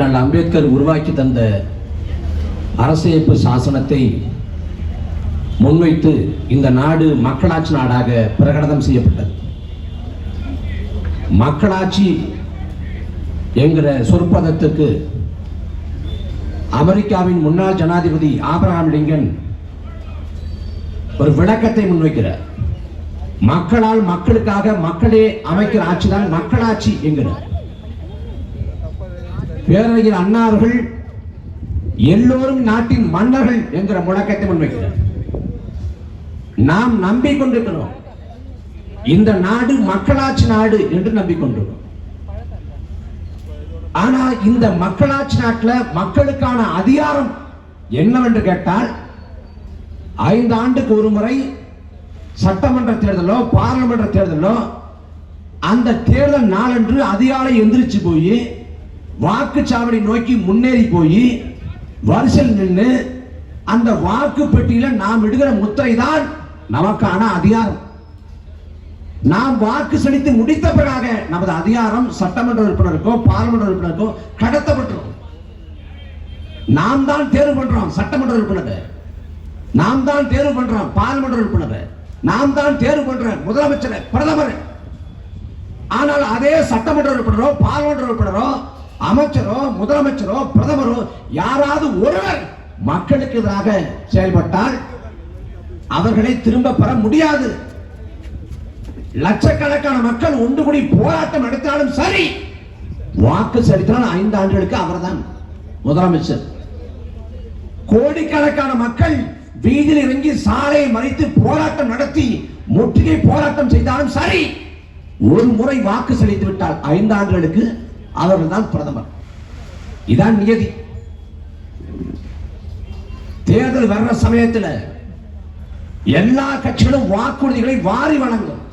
அண்ணல் அம்பேத்கர் உருவாக்கி தந்த அரசியலமைப்பு சாசனத்தை முன்வைத்து இந்த நாடு மக்களாட்சி நாடாக பிரகடனம் செய்யப்பட்டது. மக்களாட்சி என்கிற சொற்பதத்துக்கு அமெரிக்காவின் முன்னாள் ஜனாதிபதி ஆபிரகாம் லிங்கன் ஒரு விளக்கத்தை முன்வைக்கிறார். மக்களால் மக்களுக்காக மக்களே அமைக்கிற ஆட்சி தான் மக்களாட்சி என்கிறார். பேரறிஞர் அண்ணா அவர்கள் எல்லோரும் நாட்டின் மன்னர்கள் என்கிற முழக்கத்தை முன்வைக்கிறார். நாம் நம்பிக்கொண்டிருக்கிறோம் இந்த நாடு மக்களாட்சி நாடு என்று நம்பிக்கொண்டிருக்கிறோம். ஆனா இந்த மக்களாட்சி நாட்டில் மக்களுக்கான அதிகாரம் என்னவென்று கேட்டால் 5 ஆண்டுக்கு ஒரு முறை சட்டமன்ற தேர்தலோ பாராளுமன்ற தேர்தலோ அந்த தேர்தல் நாளன்று அதிகாலை எந்திரிச்சு போய் வாக்குச்சாவடி நோக்கி முன்னேறி போய் வரிசையில் நின்று அந்த வாக்கு பெட்டியில நாம் இடுகிற முத்திரை தான் நமக்கான அதிகாரம். நாம் வாக்கு செலுத்தி முடித்த பிறகாக நமது அதிகாரம் சட்டமன்ற உறுப்பினருக்கோ பாராளுமன்ற உறுப்பினருக்கோ கடத்தப்பட்டிருக்கும். நாம் தான் தேர்வு பண்றோம் சட்டமன்ற உறுப்பினர், நாம் தான் தேர்வு பண்றோம் பாராளுமன்ற உறுப்பினர், நாம் தான் தேர்வு பண்ற முதலமைச்சர் பிரதமர். ஆனால் அதே சட்டமன்ற உறுப்பினரோ பாராளுமன்ற உறுப்பினரோ அமைச்சரோ முதலமைச்சரோ பிரதமரோ யாராவது ஒருவர் மக்களுக்கு எதிராக செயல்பட்டால் அவர்களை திரும்ப பெற முடியாது. லட்சக்கணக்கான மக்கள் ஒன்று கூடி போராட்டம் நடத்தினாலும் சரி, வாக்கு செலுத்தினால் 5 ஆண்டுகளுக்கு அவர்தான் முதலமைச்சர். கோடிக்கணக்கான மக்கள் வீதியில் இறங்கி சாலையை மறித்து போராட்டம் நடத்தி முற்றுகை போராட்டம் செய்தாலும் சரி, ஒரு முறை வாக்கு செலுத்தி விட்டால் 5 ஆண்டுகளுக்கு அவர்கள் தான் பிரதமர். இதான் நியதி. தேர்தல் வர்ற சமயத்தில் எல்லா கட்சிகளும் வாக்குறுதிகளை வாரி வழங்கும்.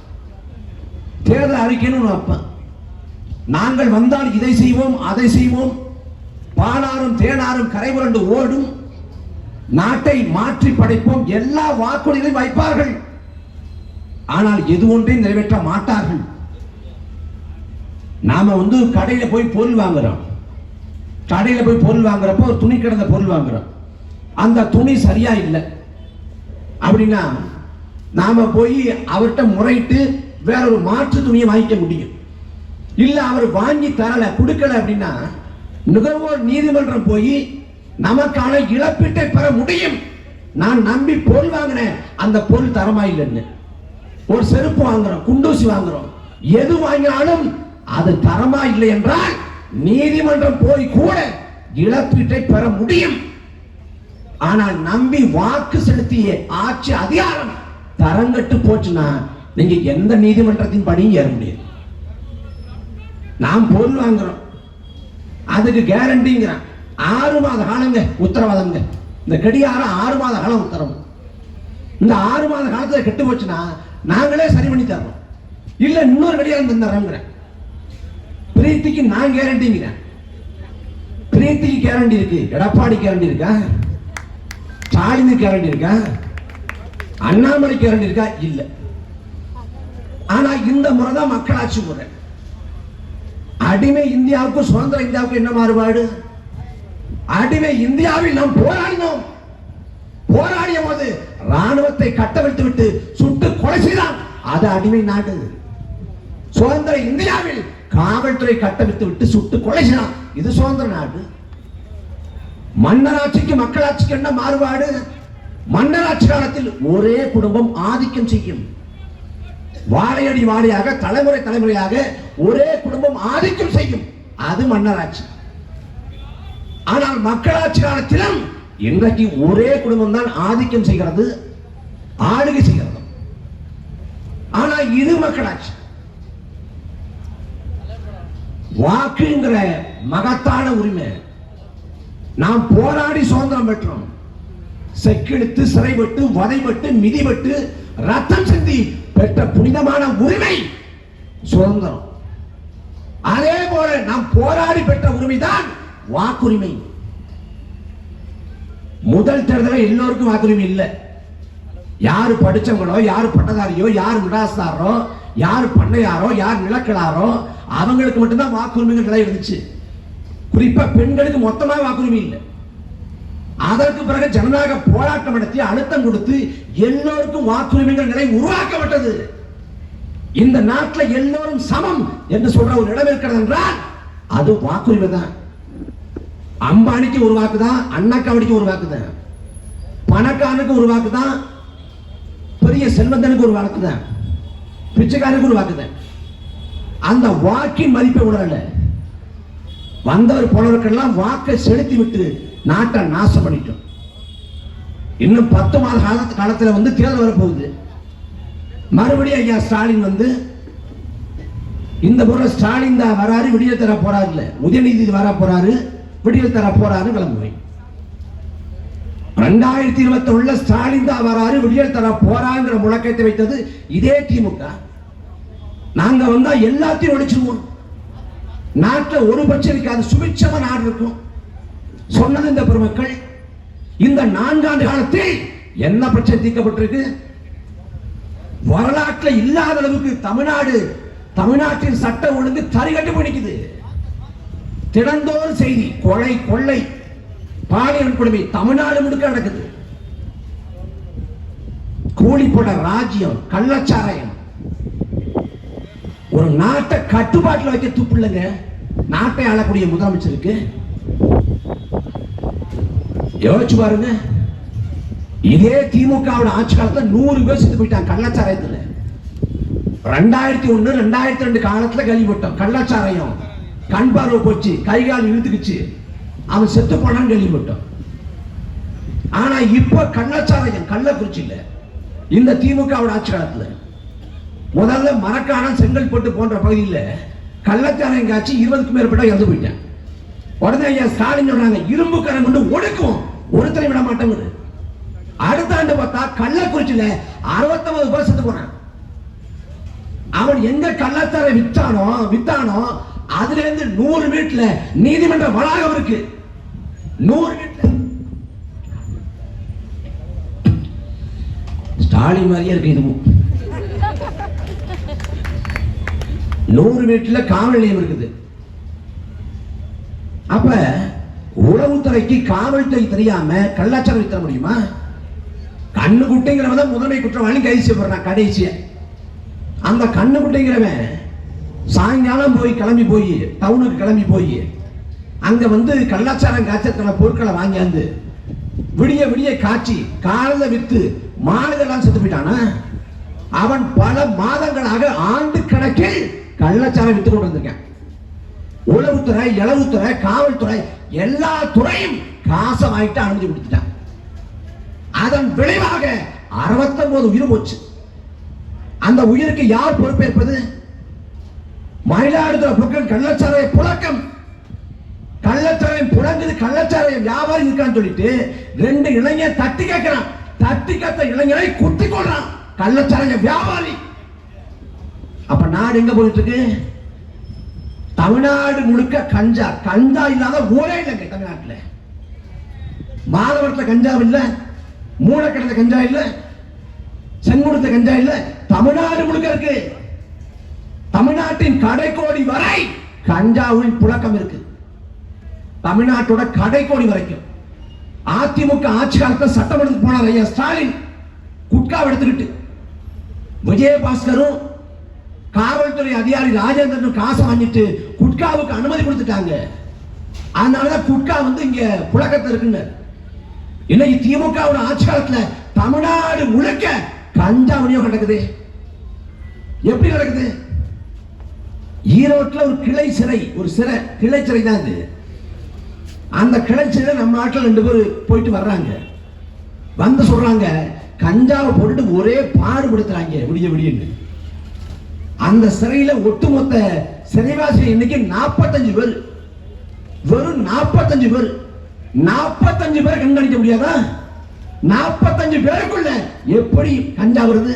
தேர்தல் அறிக்கைன்னு நாங்கள் வந்தால் இதை செய்வோம் அதை செய்வோம், பாலாரும் தேனாரும் கரைபுரண்டு ஓடும், நாட்டை மாற்றி படைப்போம், எல்லா வாக்குறுதிகளையும் வைப்பார்கள். ஆனால் எது ஒன்றையும் நிறைவேற்ற மாட்டார்கள். நாம கடையில போய் பொருள் வாங்குறோம். கடையில போய் பொருள் வாங்குறப்போ ஒரு துணி கிடந்த பொருள் வாங்குறோம். அந்த துணி சரியா இல்லை அப்படின்னா நாம போய் அவர்கிட்ட முறையிட்டு வேற ஒரு மாற்று துணியை வாங்கிக்க முடியும். இல்ல அவர் வாங்கி தரல கொடுக்கல அப்படின்னா நுகர்வோர் நீதிமன்றம் போய் நமக்கான இழப்பீட்டை பெற முடியும். நான் நம்பி பொருள் வாங்கினேன், அந்த பொருள் தரமா இல்லைன்னு. ஒரு செருப்பு வாங்குறோம், குண்டூசி வாங்குறோம், எது வாங்கினாலும் அது தரமா இல்லை என்றால் நீதிமன்றம் போய் கூட இழப்பீட்டை பெற முடியும். ஆனால் நம்பி வாக்கு செலுத்திய ஆட்சி அதிகாரம் தரங்கட்டு போச்சுன்னா நீங்க எந்த நீதிமன்றத்தின் படியும் ஏற முடியாது. நாம் பொருள் வாங்குறோம், அதுக்கு கேரண்டிங்கிறான் 6 மாத காலங்க உத்தரவாதங்க. இந்த கடிகாரம் 6 மாத காலம் உத்தரவு. இந்த 6 மாத காலத்துல கெட்டு போச்சுன்னா நாங்களே சரி பண்ணி தரோம், இல்ல இன்னொரு கடிகாரம் தந்துடுறோம். பிரீத்திக்கு நான் கேரண்டிங்கிறேன். பிரீத்திக்கு கேரண்டி இருக்கு, எடப்பாடி கேரண்டி இருக்கா, ஸ்டாலின் கேரண்டி இருக்கா, அண்ணாமலை கேரண்டி இருக்கா? இல்ல. ஆனா இந்த முறைதான் மக்களாட்சி முறை. அடிமை இந்தியாவுக்கும் சுதந்திர இந்தியாவுக்கும் என்ன மாறுபாடு? அடிமை இந்தியாவில் நாம் போராடினோம். போராடிய போது ராணுவத்தை கட்டவிழ்த்து விட்டு சுட்டு கொலை செய்தான், அது அடிமை நாடு. சுதந்திர இந்தியாவில் காவல்துறை கட்டவிழ்த்து விட்டு சுட்டு கொலை செய்தான், இது சுதந்திர நாடு. மன்னராட்சிக்கு மக்களாட்சிக்கு என்ன மாறுபாடு? மன்னராட்சி காலத்தில் ஒரே குடும்பம் ஆதிக்கம் செய்யும். வாழையடி வாழையாக தலைமுறை தலைமுறையாக ஒரே குடும்பம் ஆதிக்கம் செய்யும், அது மன்னராட்சி. ஆனால் மக்களாட்சி காலத்திலும் இன்றைக்கு ஒரே குடும்பம் தான் ஆதிக்கம் செய்கிறது, ஆளுகை செய்கிறது. ஆனால் இது மக்களாட்சி. வாக்குங்கிற மகத்தான உரிமை நாம் போராடி சுதந்திரம் பெற்றோம். செக்கிழுத்து சிறைப்பட்டு வதைப்பட்டு மிதிப்பட்டு ரத்தம் சிந்தி பெற்ற புனிதமான உரிமை சுதந்திரம். அதே போல நாம் போராடி பெற்ற உரிமைதான் வாக்குரிமை. முதல் தேர்தலில் எல்லோருக்கும் வாக்குரிமை இல்லை. யாரு படிச்சவங்களோ, யாரு பட்டதாரியோ, யார் மிராஸ்தாரோ, யார் பண்ணையாரோ, யார் நிலக்கலாரோ அவங்களுக்கு மட்டும்தான் வாக்குரிமைகள் இருந்துச்சு. குறிப்பா பெண்களுக்கு மொத்தமா வாக்குரிமை இல்லை. அதற்கு பிறகு ஜனநாயக போராட்டம் நடத்தி அழுத்தம் கொடுத்து எல்லோருக்கும் வாக்குரிமைகள் நிலை உருவாக்கப்பட்டது. இந்த நாட்டில் எல்லோரும் சமம் என்று சொல்ற ஒரு இடம் இருக்கிறது என்றால் அது வாக்குரிமை தான். அம்பானிக்கு ஒரு வாக்கு தான், அண்ணாக்காவடிக்கு ஒரு வாக்கு தான், பணக்காரனுக்கு ஒரு வாக்கு தான், பெரிய செல்வந்தனுக்கு ஒரு வாக்கு தான், பிச்சைக்காரனுக்கு ஒரு வாக்கு தான். அந்த வாக்கின் மதிப்பை உணரல. வந்தவர் போனவருக்கெல்லாம் வாக்கை செலுத்தி விட்டு நாட்டை நாசம் பண்ணிட்டோம். இன்னும் 10 மாத காலத்தில் வந்து தேர்தல் வரப்போகுது. மறுபடியும் ஐயா ஸ்டாலின் வந்து இந்த முறை ஸ்டாலின் தான் வராரு, விடியல் தர போறாரு, இல்ல உதயநிதி வர போறாரு, விடியல் தர போறாரு கிளம்புவேன். 2021 ஸ்டாலின் தான் வராரு, விடியல் தர போறாங்கிற முழக்கத்தை வைத்தது இதே திமுக. நாங்க வந்தா எல்லாத்தையும் ஒழிச்சிருவோம், நாட்டில் ஒரு பட்சம் இருக்காது, சுபிட்சமா நாடு இருக்கும் சொன்னது இந்த பெருமக்கள். இந்த 4 ஆண்டு காலத்தில் என்ன பிரச்சனை தீர்க்கப்பட்டிருக்கு? வரலாற்றில் இல்லாத அளவுக்கு தமிழ்நாட்டின் சட்ட ஒழுங்கு தரிகட்டு பிடிக்குது. தினந்தோறும் செய்தி, கொலை, கொள்ளை, பாலியல் கொடுமை தமிழ்நாடு முழுக்க நடக்குது. கூலிப்பட ராஜ்யம், கள்ளச்சாராயம். ஒரு நாட்டை கட்டுப்பாட்டில் வைக்க துப்பு இல்லைங்க நாட்டை ஆளக்கூடிய முதலமைச்சருக்கு. யோசிச்சு பாருங்க, இதே திமுக ஆட்சி காலத்தில் 100 பேர் செத்து போயிட்டாங்க கள்ளச்சாராயத்தில். 2001 2002 காலத்தில் கேள்விப்பட்டோம் கள்ளச்சாராயம், கண் பார்வை போச்சு, கை கால் இழுத்துக்குச்சு, அவன் செத்து போனான்னு கேள்விப்பட்டோம். ஆனா இப்ப கள்ளச்சாராயம் கள்ளக்குறிச்சியில் இந்த திமுக ஆட்சி காலத்தில் முதல்ல மரக்காணம், செங்கல்பட்டு போன்ற பகுதியில் கள்ளச்சாராயம் காட்சி 20க்கும் மேற்பட்ட இறந்து போயிட்டேன். உடனே ஐயா ஸ்டாலின் சொல்றாங்க இரும்பு கரம் கொண்டு ஒடுக்கும், ஒருத்தரை விட மாட்டேங்குது. அடுத்த ஆண்டு பார்த்தா கள்ளக்குறிச்சியில 69 பேர் செத்து போனான். அவன் எங்க கள்ளச்சாராயம் வித்தானோ அதுல இருந்து 100 வீட்டுல நீதிமன்ற வளாகம் இருக்கு. 100 வீட்டுல ஸ்டாலின் மாதிரியே இருக்கு. இதுவும் 100 வீட்டுல காவல் நிலையம் இருக்குது. அப்ப உளவுத்துறைக்கு காவல்துறை தெரியாம கள்ளச்சாரம் வித்தர முடியுமா? கண்ணு குட்டைங்கிறவன் முதன்மை குற்றவாளி கைது செய்யப்படுறான். கடைசிய அந்த கண்ணு குட்டைங்கிறவன் சாயங்காலம் கிளம்பி போய் டவுனுக்கு கிளம்பி போய் அங்க வந்து கள்ளச்சாரம் காய்ச்சல் பொருட்களை வாங்கியாந்து விடிய விடிய காய்ச்சி காலையில வித்து மாலையெல்லாம் செத்து போயிட்டானா? அவன் பல மாதங்களாக ஆண்டு கணக்கில் கள்ளச்சாரம் வித்து கொண்டு வந்திருக்கான். உளவுத்துறை, இளவுத்துறை, காவல்துறை எல்லா துறையும் காசை வாங்கிட்டு அனுமதி கொடுத்துட்டான். அதன் விளைவாக 69 உயிர் போச்சு. அந்த உயிருக்கு யார் பொறுப்பேற்பது? மயிலாடுதுறை பக்கம் கள்ளச்சாராய புழக்கம், கள்ளச்சாராயம் புழங்குது, கள்ளச்சாராயம் வியாபாரம் இருக்கான்னு சொல்லிட்டு 2 இளைஞர் தட்டி கேட்கிறான். தட்டி கேட்ட இளைஞரை குத்தி கொள்றான் கள்ளச்சாராய வியாபாரி. அப்ப நாடு எங்க போயிட்டு இருக்கு? தமிழ்நாடு முழுக்க கஞ்சா இல்லாத ஊரே இல்லைங்க தமிழ்நாட்டில். மாதவரத்தில் கஞ்சா இல்ல, மூலக்கடல கஞ்சா இல்ல, செங்குடத்த கஞ்சா இல்ல, தமிழ்நாடு முழுக்க இருக்கு. தமிழ்நாட்டின் கடைக்கோடி வரை கஞ்சாவின் புழக்கம் இருக்கு. தமிழ்நாட்டோட கடைக்கோடி வரைக்கும். அதிமுக ஆட்சி காலத்தில் சட்டமன்றத்துக்கு போனார் ஐயா ஸ்டாலின், குட்காவை எடுத்துக்கிட்டு. விஜயபாஸ்கரும் காவல்துறை அதிகாரி ராஜேந்திரனும் காசை வாங்கிட்டு குட்காவுக்கு அனுமதி கொடுத்துட்டாங்க. அதனாலதான் குட்கா வந்து இங்க புழக்கத்தில் இருக்குன்னு. இன்னைக்கு திமுக ஆட்சி காலத்துல தமிழ்நாடு முழுக்க கஞ்சா விநியோகம் நடக்குது. எப்படி நடக்குது? ஈரோட்டில் ஒரு கிளை சிறை, கிளை சிறை தான் இது. அந்த கிளை சிறை நம்ம நாட்டில் 2 பேர் போயிட்டு வர்றாங்க. வந்து சொல்றாங்க கஞ்சாவை போட்டுட்டு ஒரே பாடுபடுத்துறாங்க விடிய விடிய. அந்த சிறையில ஒட்டுமொத்த சிறைவாசி எண்ணிக்கை 45 பேர். வெறும் 45 பேர். 45 பேரை கண்காணிக்க முடியாதா? 45 பேருக்குள்ள எப்படி கஞ்சா வருது?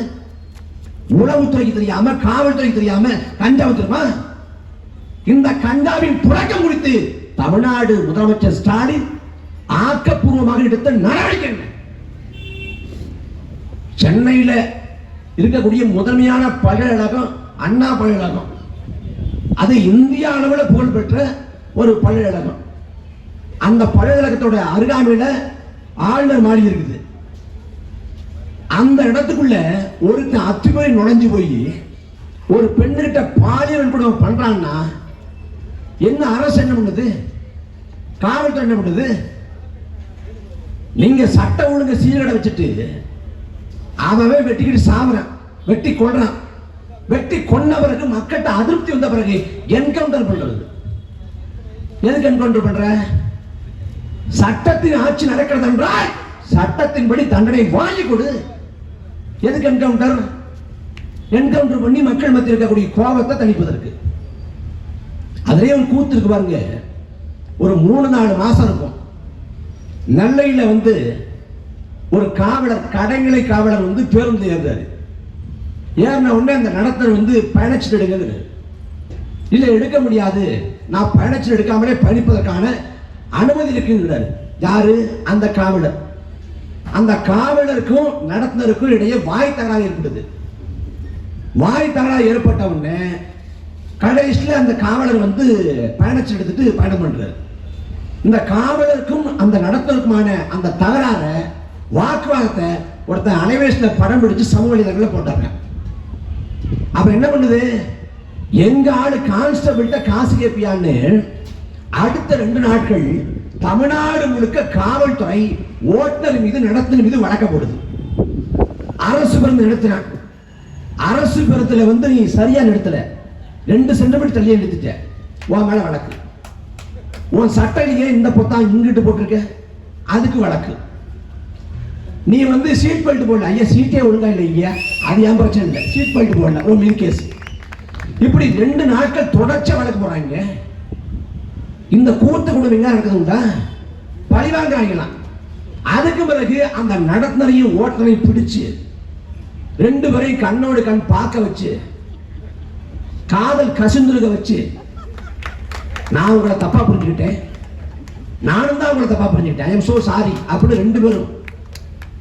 உளவுத்துறைக்கு தெரியாம, காவல்துறைக்கு தெரியாம கஞ்சா வந்துருமா? இந்த கஞ்சாவின் புழக்கம் குறித்து தமிழ்நாடு முதலமைச்சர் ஸ்டாலின் ஆக்கப்பூர்வமாக எடுத்த நடவடிக்கை. சென்னையில இருக்கக்கூடிய முதன்மையான பல்கலைக்கழகம் அண்ணா பல்கலைக்கழகம். அது இந்திய அளவில் புகழ்பெற்ற ஒரு பல்கலைக்கழகம். அந்த பல்கலைக்கழகத்தோட அருகாமையில ஆளுநர் மாளிகை இருக்குது. அந்த இடத்துக்குள்ள ஒருத்தன் அத்துமீறி நுழைஞ்சு போய் ஒரு பெண்ணுகிட்ட பாலியல் வன்கொடுமை பண்றான்னா என்ன அரசு என்ன பண்ணுது? காவல்துறை என்ன பண்ணுது? நீங்க சட்ட ஒழுங்கு சீர்கடை வச்சுட்டு அவவே வெட்டிக்கிட்டு சாவுறான், வெட்டி கொள்றான். வெட்டி கொன்ன பிறகு மக்கள்கிட்ட அதிருப்தி வந்த பிறகு என்கவுண்டர் பண்றது. எதுக்கு என்கவுண்டர் பண்ற? சட்டத்தின் ஆட்சி நடக்கிறது என்றால் சட்டத்தின்படி தண்டனை வாங்கி கொடு. எதுக்கு என்கவுண்டர்? என்கவுண்டர் பண்ணி மக்கள் மத்தியில் இருக்கக்கூடிய கோபத்தை தணிப்பதற்கு. அதிலே ஒரு கூத்து இருக்கு பாருங்க. ஒரு 3-4 மாசம் இருக்கும். நெல்லையில ஒரு காவலர், கடைநிலை காவலர் பேருந்து ஏறுறாரு. ஏறின உடனே அந்த நடத்தர் பயணச்சீட்டு எடுக்கிறது. இல்ல எடுக்க முடியாது, நான் பயணச்சீட்டு எடுக்காமலே பயணிப்பதற்கான அனுமதி இருக்குங்கிறாரு. யாரு? அந்த காவலர். அந்த காவலருக்கும் நடத்துனருக்கும் இடையே வாய் தகராறு ஏற்படுது. வாய் தகராறு ஏற்பட்ட உடனே கடைசியில் அந்த காவலர் பயணச்சீட்டு எடுத்துட்டு பயணம் பண்றாரு. இந்த காவலருக்கும் அந்த நடத்துனருக்குமான அந்த தகராற, வாக்குவாதத்தை ஒருத்தர் அலைவேசில படம் பிடிச்சு சமூக வலைதளங்களில் போட்டாங்க. அப்ப என்ன பண்ணுது? எங்க ஆளு கான்ஸ்டபிள்கிட்ட காசு கேட்பியான்னு அடுத்த 2 நாட்கள் தமிழ்நாடு முழுக்க காவல்துறை ஓட்டுநர் மீது, நடத்துனர் மீது வழக்க போடுது. அரசு பேருந்து நிறுத்தினான். அரசு பேருந்துல நீ சரியா நிறுத்தல, 2 சென்டிமீட்டர் தள்ளியே நிறுத்திட்ட, உன் மேல வழக்கு. உன் சட்டையிலேயே இந்த பொத்தான் இங்கிட்டு போட்டிருக்க, அதுக்கு வழக்கு. நீ சீட் பெல்ட் போடல, ஐயா சீட்டே ஒழுங்கா இல்லை ஐயா, அது ஏன் பிரச்சனை இல்லை, சீட் பெல்ட் போடல, ஒரு மீன் கேஸ். இப்படி 2 நாட்கள் தொடர்ச்சி வழக்கு போறாங்க. இந்த கூத்து குழுவிங்க நடக்குதுண்டா, பழி வாங்குறாங்களாம். அதுக்கு பிறகு அந்த நடத்துனரையும் ஓட்டுநரையும் பிடிச்சு 2 பேரையும் கண்ணோடு கண் பார்க்க வச்சு, காதல் கசிந்துருக வச்சு, நான் உங்களை தப்பா புரிஞ்சுக்கிட்டேன், நானும் தான் உங்களை தப்பா புரிஞ்சுக்கிட்டேன், ஐ எம் சோ சாரி அப்படின்னு 2 பேரும்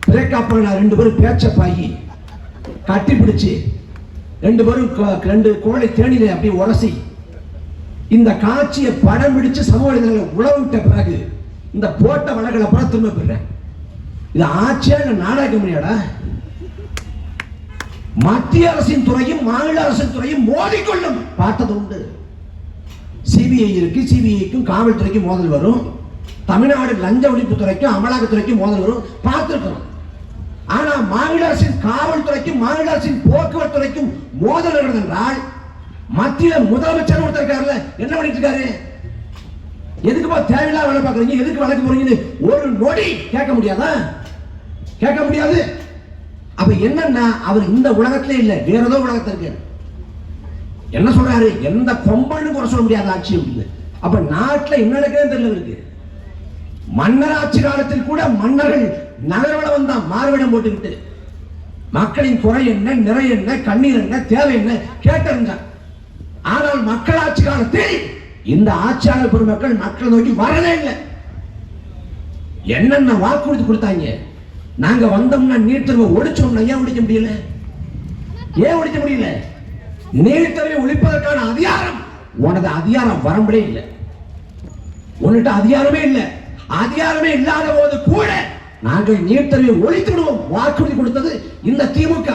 பிரேக்கப் பண்ண 2 பேரும் பேச்சப்பாகி கட்டி பிடிச்சு 2 பேரும் 2 கோழை தேனில அப்படி உரசி இந்த காட்சியை படம் பிடிச்சு சமூக வலைதளங்களில் உழவு விட்ட பிறகு இந்த போட்ட வழக்குகளை கூட திரும்ப பெறேன். இது ஆட்சியா இல்ல நாடக கம்பெனியாடா? மத்திய அரசின் துறையும் மாநில அரசின் துறையும் மோதிக்கொள்ளும் பார்த்தது உண்டு. சிபிஐ இருக்கு, சிபிஐக்கும் காவல்துறைக்கும் மோதல் வரும். தமிழ்நாடு லஞ்ச ஒழிப்பு துறைக்கும் அமலாக்கத்துறைக்கும் மோதல் வரும், பார்த்திருக்கிறோம். ஆனா மாநில அரசின் காவல்துறைக்கும் மாநில அரசின் போக்குவரத்து துறைக்கும் மோதல் வருகிறது என்றால் மத்திய முதலமைச்சர் ஒருத்தர் இருக்காருல்ல, என்ன பண்ணிட்டு இருக்காரு? எதுக்குப்பா தேவையில்லாத வேலை பார்க்குறீங்க, எதுக்கு வழக்கு போறீங்கன்னு ஒரு நொடி கேட்க முடியாதா? கேட்க முடியாது. அப்ப என்னன்னா அவர் இந்த உலகத்திலே இல்லை, வேற ஏதோ உலகத்தில் இருக்கு. என்ன சொல்றாரு? எந்த கொம்பன்னு குறை சொல்ல முடியாத ஆட்சி இருக்குது. அப்ப நாட்டில் என்ன நடக்குதுன்னு தெரியல இருக்கு. மன்னராட்சி காலத்தில் கூட மன்னர்கள் நகர்வளம் வந்தா மாறுவிடம் போட்டுக்கிட்டு மக்களின் குறை என்ன, நிறை என்ன, கண்ணீர் என்ன, தேவை என்ன கேட்டிருந்தார். ஆனால் மக்களாட்சி காலத்தில் இந்த ஆட்சியாளர் பெருமக்கள் மக்களை நோக்கி வரவே இல்லை. என்னென்ன வாக்குறுதி கொடுத்தாங்க? நாங்க வந்தோம்னா நீட் தேர்வை ஒழிச்சோம்னா ஏன் ஒழிக்க முடியல? ஏன் ஒழிக்க முடியல? நீட் தேர்வை ஒழிப்பதற்கான அதிகாரம் உனது அதிகாரம் வரம்பே இல்லை. உன்கிட்ட அதிகாரமே இல்லை. அதிகாரமே இல்லாத போது கூட நாங்கள் நீட் தேர்வை ஒழித்து விடுவோம் வாக்குறுதி கொடுத்தது இந்த திமுக.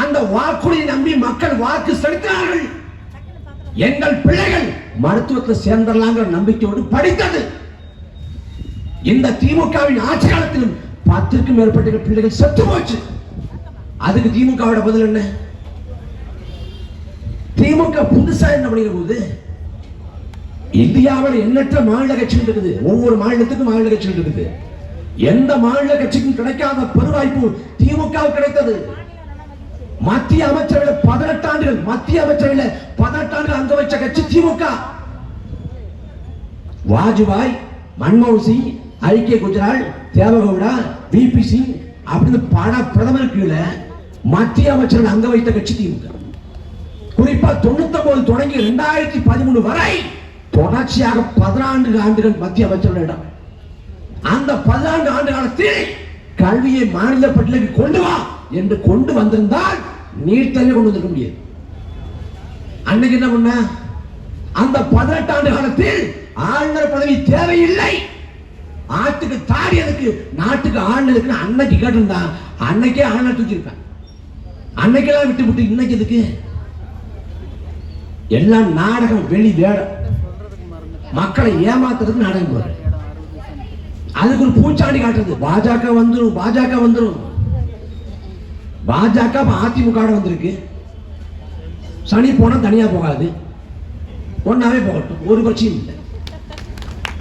அந்த வாக்குறுதியை நம்பி மக்கள் வாக்கு செலுத்தினார்கள். எங்கள் பிள்ளைகள் மருத்துவத்தில் சேர்ந்தலாங்கிற நம்பிக்கையோடு படித்தது. இந்த திமுகவின் ஆட்சி காலத்திலும் 10க்கும் மேற்பட்ட பிள்ளைகள் செத்து போச்சு. அதுக்கு திமுகவோட பதில் என்ன? திமுக புதுசா என்ன பண்ணிக்கிற போது இந்தியாவில் எண்ணற்ற மாநில கட்சிகள் இருக்குது. ஒவ்வொரு மாநிலத்துக்கும் மாநில கட்சிகள் இருக்குது. எந்த மாநில கட்சிக்கும் கிடைக்காத பெருவாய்ப்பு திமுக கிடைத்தது. மத்திய அமைச்சரவையில் 18 ஆண்டுகள், மத்திய அமைச்சரவையில் 18 ஆண்டுகள் அங்க வச்ச கட்சி திமுக. வாஜ்பாய், மன்மோகன் சிங், ஐக்கிய குஜரால், தேவகவுடா, விபி சிங் அப்படின்னு பல பிரதமர் கீழே மத்திய அமைச்சர்கள் அங்க வைத்த கட்சி திமுக. குறிப்பா 99 தொடங்கி 2013 வரை தொடர்ச்சியாக 14 ஆண்டுகள் மத்திய அமைச்சர்களிடம். அந்த 14 ஆண்டு காலத்தில் கல்வியை மாநில பட்டியலுக்கு கொண்டு வா என்று கொண்டு வந்திருந்தால் நீட் தேர்வை கொண்டு வந்திருக்க முடியாது. அன்னைக்கு என்ன பண்ண? அந்த 18 ஆண்டு காலத்தில் ஆளுநர் பதவி தேவையில்லை, ஆட்டுக்கு தாடி எதுக்கு, நாட்டுக்கு ஆளுநருக்கு அன்னைக்கு கேட்டிருந்தா அன்னைக்கே ஆளுநர் தூக்கியிருப்பேன். அன்னைக்கெல்லாம் விட்டு விட்டு இன்னைக்கு எதுக்கு? எல்லாம் நாடகம், வெளி வேடம், மக்களை ஏமாத்துறதுக்கு நாடகம் போற. அதுக்கு ஒரு பூச்சாண்டி காட்டுறது, பாஜக வந்துரும், பாஜக வந்துரும். பாஜக அதிமுக வந்திருக்கு, சனி போனா தனியா போகாது, ஒன்னாவே போகட்டும், ஒரு கட்சியும் இல்லை.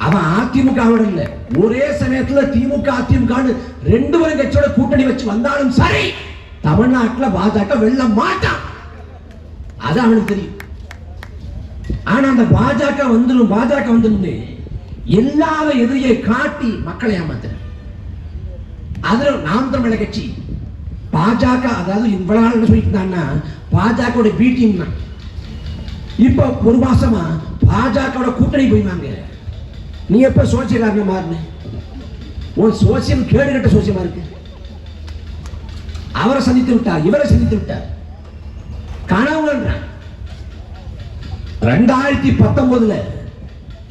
அவன் அதிமுகவோட இல்ல, ஒரே சமயத்துல திமுக அதிமுக ரெண்டு பேரும் கட்சியோட கூட்டணி வச்சு வந்தாலும் சரி, தமிழ்நாட்டில் பாஜக வெல்ல மாட்டான், அது அவனுக்கு தெரியும். ஆனா அந்த பாஜக வந்துடும், பாஜக வந்துடும் எல்லா எதிரியை காட்டி மக்களை ஏமாத்த. அதுல நாம் தமிழர் கட்சி பாஜக, அதாவது இவ்வளவு நாள் என்ன சொல்லிட்டு பாஜக பி டீம் தான். இப்ப ஒரு மாசமா பாஜக கூட்டணி போயிவாங்க. நீ எப்ப சோசியக்காரன மாறின? உன் சோசியம் கேடு கட்ட சோசியமா இருக்கு. அவரை சந்தித்து விட்டார், இவரை சந்தித்து விட்டார். கனவு 2019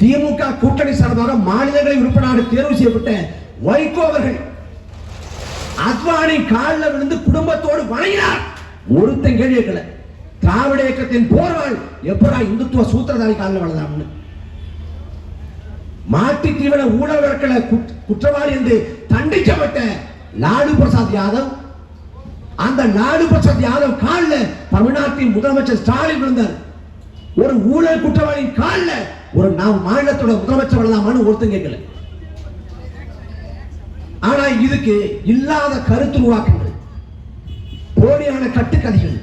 திமுக கூட்டணி சார்பாக மாநிலங்களின் உறுப்பினராக தேர்வு செய்யப்பட்ட வைகோ அவர்கள் அத்வானி காலில் விழுந்து குடும்பத்தோடு வணங்கினார். ஒருத்தன் கேள்வி கேட்கல. திராவிட இயக்கத்தின் போர்வாள் எப்படா இந்துத்துவ சூத்திரதாரி காலில் விழுந்தாம்னு. மாட்டி தீவிர ஊழல் வழக்கில் குற்றவாளி என்று தண்டிக்கப்பட்ட லாலு பிரசாத் யாதவ், அந்த லாலு பிரசாத் யாதவ் காலில் தமிழ்நாட்டின் முதலமைச்சர் ஸ்டாலின் விழுந்தார். ஒரு ஊழல் குற்றவாளியின் காலில் ஒரு நாம் மாநிலத்தோட முதலமைச்சர் விழலாமான்னு ஒருத்தன் கேட்கல. ஆனா இதுக்கு இல்லாத கருத்து உருவாக்கங்கள், போலியான கட்டுக்கதைகள்,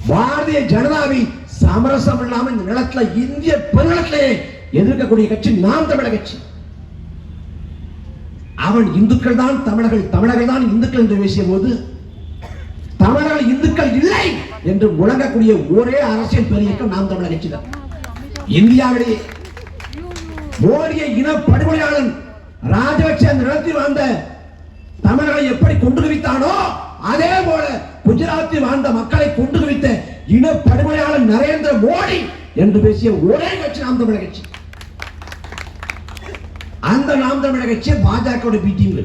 பாரதிய ஜனதாவை சமரசம் இல்லாமல் இந்த நிலத்துல, இந்திய பெருநிலத்திலே எதிர்க்கக்கூடிய கட்சி நாம் தமிழர் கட்சி. அவன் இந்துக்கள் தான் தமிழர்கள், தமிழர்கள் தான் இந்துக்கள் என்று பேசிய போது தமிழர்கள் இந்துக்கள் இல்லை என்று முழங்கக்கூடிய ஒரே அரசியல் பெரியக்கம் நாம் தமிழர் கட்சி தான். இந்தியாவிலேயே மோடிய இன படுகொலையாளன் ராஜபக்சே அந்த நிலத்தில் வாழ்ந்த தமிழர்களை எப்படி கொண்டு குவித்தானோ அதே போல குஜராத்தில் வாழ்ந்த மக்களை கொண்டு குவித்த இன படுகொலையாளன் நரேந்திர மோடி என்று பேசிய ஒரே கட்சி நாம் தமிழர் கட்சி. அந்த நாம் தமிழர் கட்சி பாஜக பி டீம்.